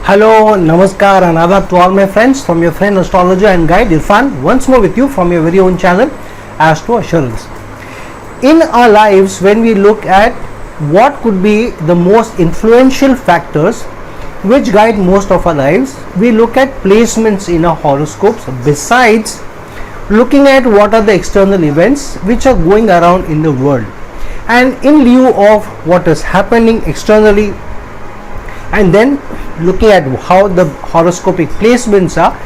Hello, Namaskar and Adab to all my friends from your friend astrologer and guide Irfan once more with you from your very own channel Astro Assurance. In our lives, when we look at what could be the most influential factors which guide most of our lives, we look at placements in our horoscopes besides looking at what are the external events which are going around in the world. And in lieu of what is happening externally and then looking at how the horoscopic placements are,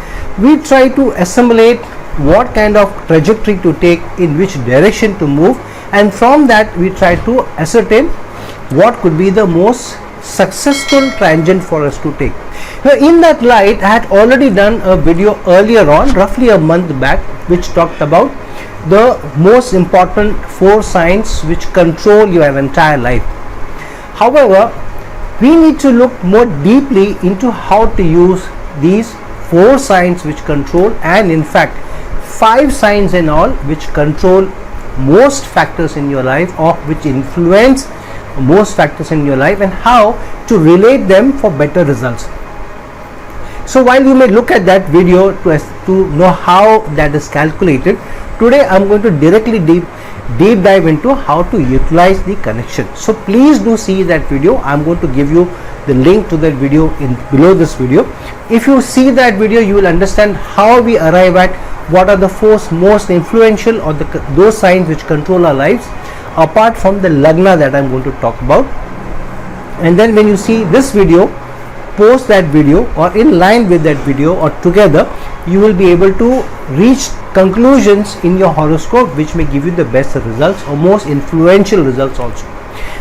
we try to assimilate what kind of trajectory to take, in which direction to move, and from that we try to ascertain what could be the most successful tangent for us to take. Now, in that light, I had already done a video earlier on, roughly a month back, which talked about the most important 4 signs which control your entire life. However, we need to look more deeply into how to use these 4 signs which control, and in fact 5 signs in all, which control most factors in your life or which influence most factors in your life, and how to relate them for better results. So while you may look at that video to know how that is calculated, today I am going to directly deep dive into how to utilize the connection. So please do see that video. I am going to give you the link to that video in below this video. If you see that video, you will understand how we arrive at what are the 4 most influential or those signs which control our lives, apart from the Lagna that I am going to talk about. And then when you see this video, post that video or in line with that video or together, you will be able to reach conclusions in your horoscope which may give you the best results or most influential results also.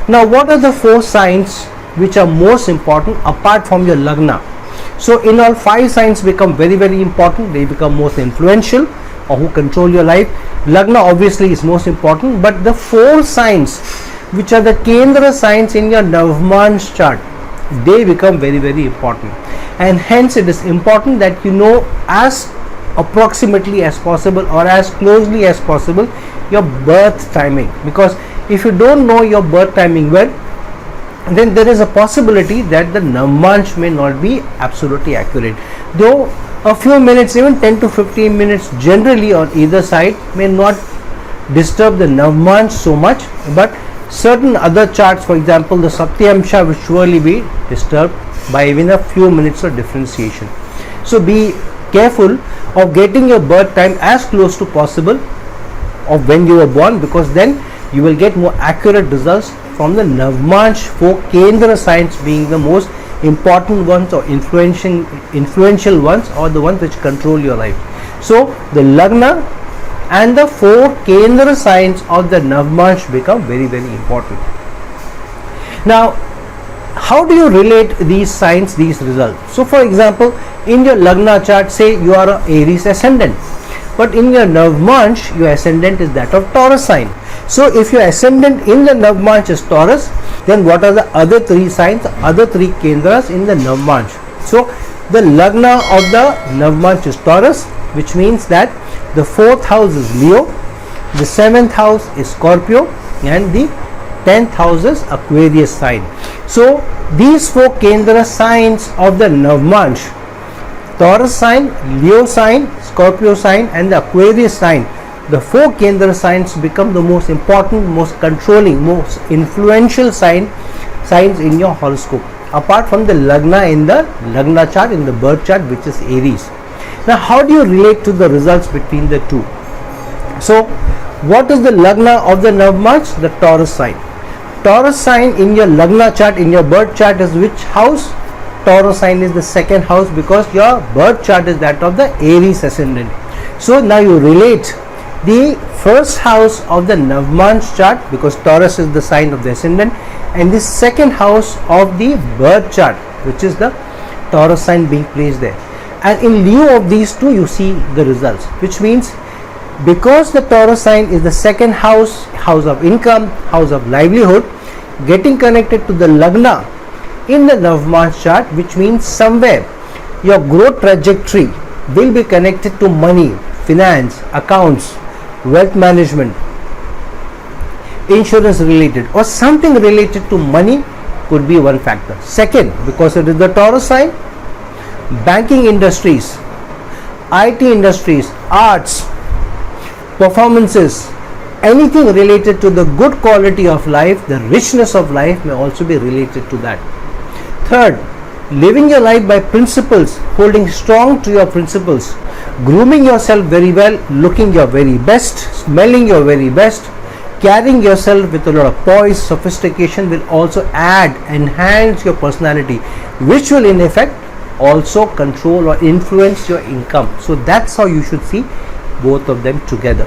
Now, what are the 4 signs which are most important apart from your Lagna? So in all, 5 signs become very important. They become most influential or who control your life. Lagna obviously is most important, but the 4 signs which are the Kendra signs in your Navamans chart, they become very important, and hence it is important that you know as approximately as possible or as closely as possible your birth timing, because if you don't know your birth timing well, then there is a possibility that the Navamans may not be absolutely accurate, though a few minutes, even 10 to 15 minutes generally on either side may not disturb the Navamans so much, but certain other charts, for example the Satyamsha, will surely be disturbed by even a few minutes of differentiation. So be careful of getting your birth time as close to possible of when you were born, because then you will get more accurate results from the Navamans 4 Kendra signs being the most important ones or influential ones, or the ones which control your life. So the Lagna and the 4 Kendra signs of the Navamans become very important. Now, how do you relate these signs, these results? So for example, in your Lagna chart, say you are a Aries ascendant, but in your Navamans your ascendant is that of Taurus sign. So if your ascendant in the Navamans is Taurus, then what are the other 3 signs, other 3 Kendras in the Navamans? So the Lagna of the Navamans is Taurus, which means that the 4th house is Leo, the 7th house is Scorpio, and the 10th house is Aquarius sign. So these 4 Kendra signs of the Navamans, Taurus sign, Leo sign, Scorpio sign, and the Aquarius sign, the 4 Kendra signs become the most important, most controlling, most influential signs in your horoscope, apart from the Lagna in the Lagna chart, in the birth chart, which is Aries. Now, how do you relate to the results between the two? So what is the Lagna of the Navamans? The Taurus sign. Taurus sign in your Lagna chart, in your birth chart, is which house? Taurus sign is the 2nd house, because your birth chart is that of the Aries ascendant. So now you relate the 1st house of the Navamans chart, because Taurus is the sign of the ascendant, and the 2nd house of the birth chart, which is the Taurus sign being placed there. And in lieu of these two, you see the results, which means because the Taurus sign is the 2nd house, house of income, house of livelihood, getting connected to the Lagna in the Navamans chart, which means somewhere your growth trajectory will be connected to money, finance, accounts, wealth management, insurance related, or something related to money could be one factor. Second, because it is the Taurus sign, banking industries, IT industries, arts, performances, anything related to the good quality of life, the richness of life may also be related to that. Third, living your life by principles, holding strong to your principles, grooming yourself very well, looking your very best, smelling your very best, carrying yourself with a lot of poise, sophistication will also enhance your personality, which will in effect also control or influence your income. So that's how you should see both of them together.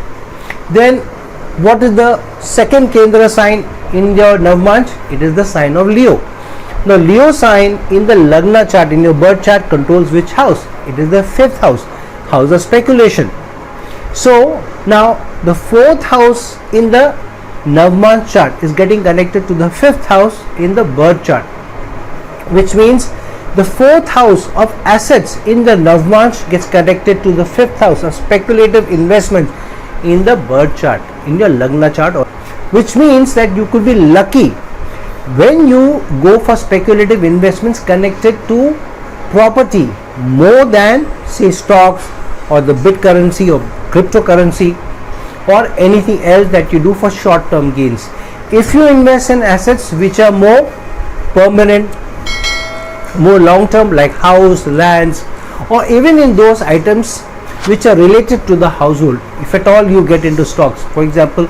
Then what is the second Kendra sign in your Navmanch? It is the sign of Leo. Now Leo sign in the Lagna chart, in your birth chart, controls which house? It is the 5th house, house of speculation. So now the 4th house in the Navmanch chart is getting connected to the 5th house in the birth chart, which means the 4th house of assets in the Navmanch gets connected to the 5th house of speculative investment in the birth chart, in your Lagna chart, which means that you could be lucky when you go for speculative investments connected to property more than say stocks or the Bitcurrency or cryptocurrency or anything else that you do for short term gains. If you invest in assets which are more permanent, more long term, like house, lands, or even in those items which are related to the household, if at all you get into stocks, for example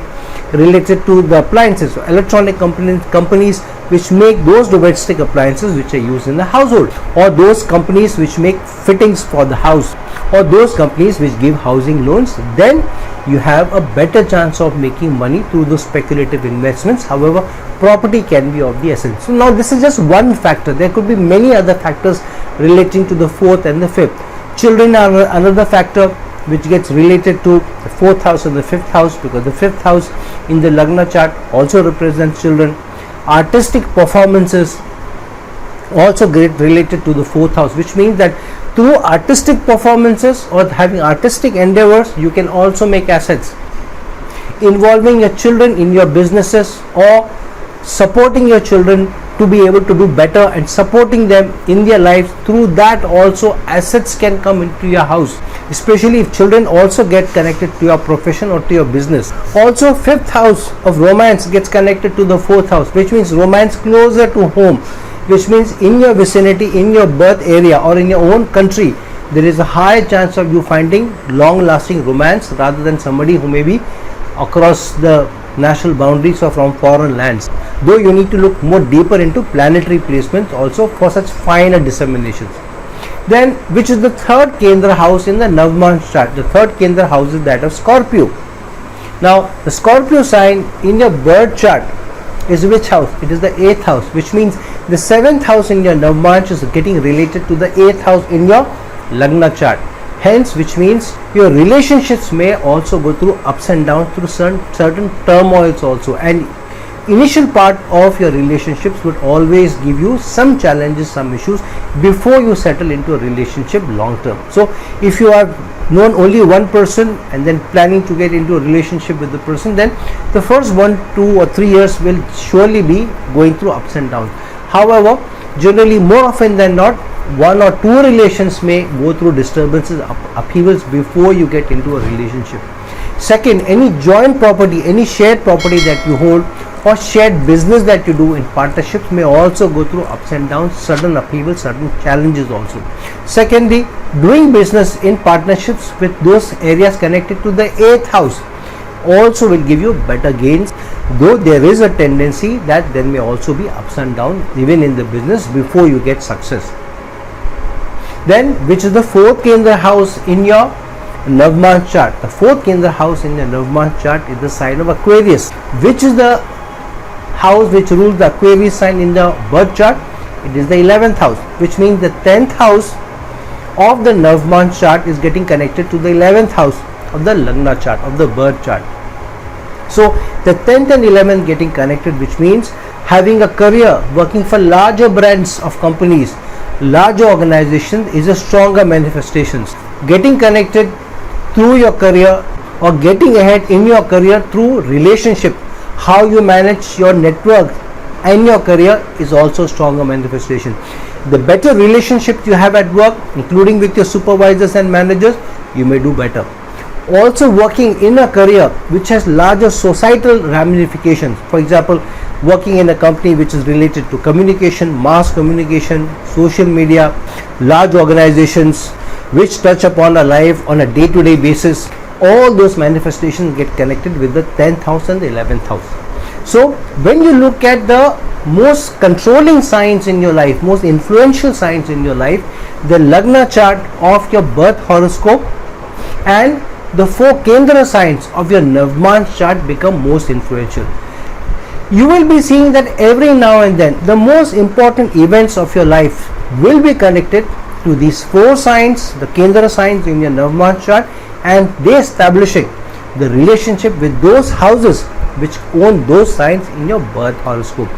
related to the appliances, electronic companies which make those domestic appliances which are used in the household, or those companies which make fittings for the house, or those companies which give housing loans, then you have a better chance of making money through those speculative investments. However, property can be of the essence. So now this is just one factor. There could be many other factors relating to the 4th and the 5th. Children are another factor which gets related to the 4th house and the 5th house, because the 5th house in the Lagna chart also represents children. Artistic performances also get related to the 4th house, which means that through artistic performances or having artistic endeavors, you can also make assets. Involving your children in your businesses or supporting your children to be able to do better and supporting them in their lives, through that also assets can come into your house, especially if children also get connected to your profession or to your business. Also 5th house of romance gets connected to the 4th house, which means romance closer to home, which means in your vicinity, in your birth area or in your own country, there is a high chance of you finding long lasting romance rather than somebody who may be across the national boundaries or from foreign lands, though you need to look more deeper into planetary placements also for such finer disseminations. Then which is the 3rd Kendra house in the Navmanch chart? The 3rd Kendra house is that of Scorpio. Now the Scorpio sign in your birth chart is which house? It is the 8th house, which means the 7th house in your Navmanch is getting related to the 8th house in your Lagna chart. Hence, which means your relationships may also go through ups and downs, through certain turmoils also, and initial part of your relationships would always give you some challenges, some issues before you settle into a relationship long term. So if you have known only one person and then planning to get into a relationship with the person, then the first 1, 2 or 3 years will surely be going through ups and downs. However, generally more often than not, 1 or 2 relations may go through disturbances, upheavals before you get into a relationship. Second, any joint property, any shared property that you hold or shared business that you do in partnerships may also go through ups and downs, sudden upheavals, sudden challenges also. Secondly, doing business in partnerships with those areas connected to the 8th house also will give you better gains, though there is a tendency that there may also be ups and downs even in the business before you get success. Then which is the 4th Kendra house in your Navmanch chart? The 4th Kendra house in your Navmanch chart is the sign of Aquarius. Which is the house which rules the Aquarius sign in the birth chart? It is the 11th house, which means the 10th house of the Navmanch chart is getting connected to the 11th house of the Lagna chart, of the birth chart. So the 10th and 11th getting connected, which means having a career working for larger brands of companies, larger organizations, is a stronger manifestations. Getting connected through your career or getting ahead in your career through relationship, how you manage your network and your career is also stronger manifestation. The better relationship you have at work, including with your supervisors and managers, you may do better. Also working in a career which has larger societal ramifications, for example working in a company which is related to communication, mass communication, social media, large organizations which touch upon our life on a day-to-day basis, all those manifestations get connected with the 10th house and the 11th house. So when you look at the most controlling signs in your life, most influential signs in your life, the Lagna chart of your birth horoscope and the 4 Kendra signs of your Navamsha chart become most influential. You will be seeing that every now and then the most important events of your life will be connected to these 4 signs, the Kendra signs in your Navamsha chart, and they establishing the relationship with those houses which own those signs in your birth horoscope.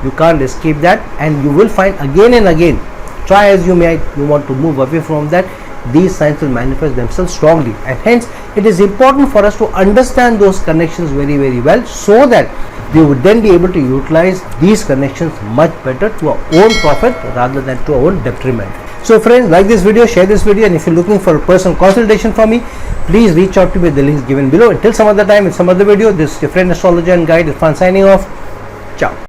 You can't escape that, and you will find again and again, try as you may, you want to move away from that, these signs will manifest themselves strongly, and hence it is important for us to understand those connections very well, so that we would then be able to utilize these connections much better to our own profit rather than to our own detriment. So friends, like this video, share this video, and if you're looking for a personal consultation from me, please reach out to me with the links given below. Until some other time, in some other video, this is your friend astrologer and guide Irfan signing off. Ciao.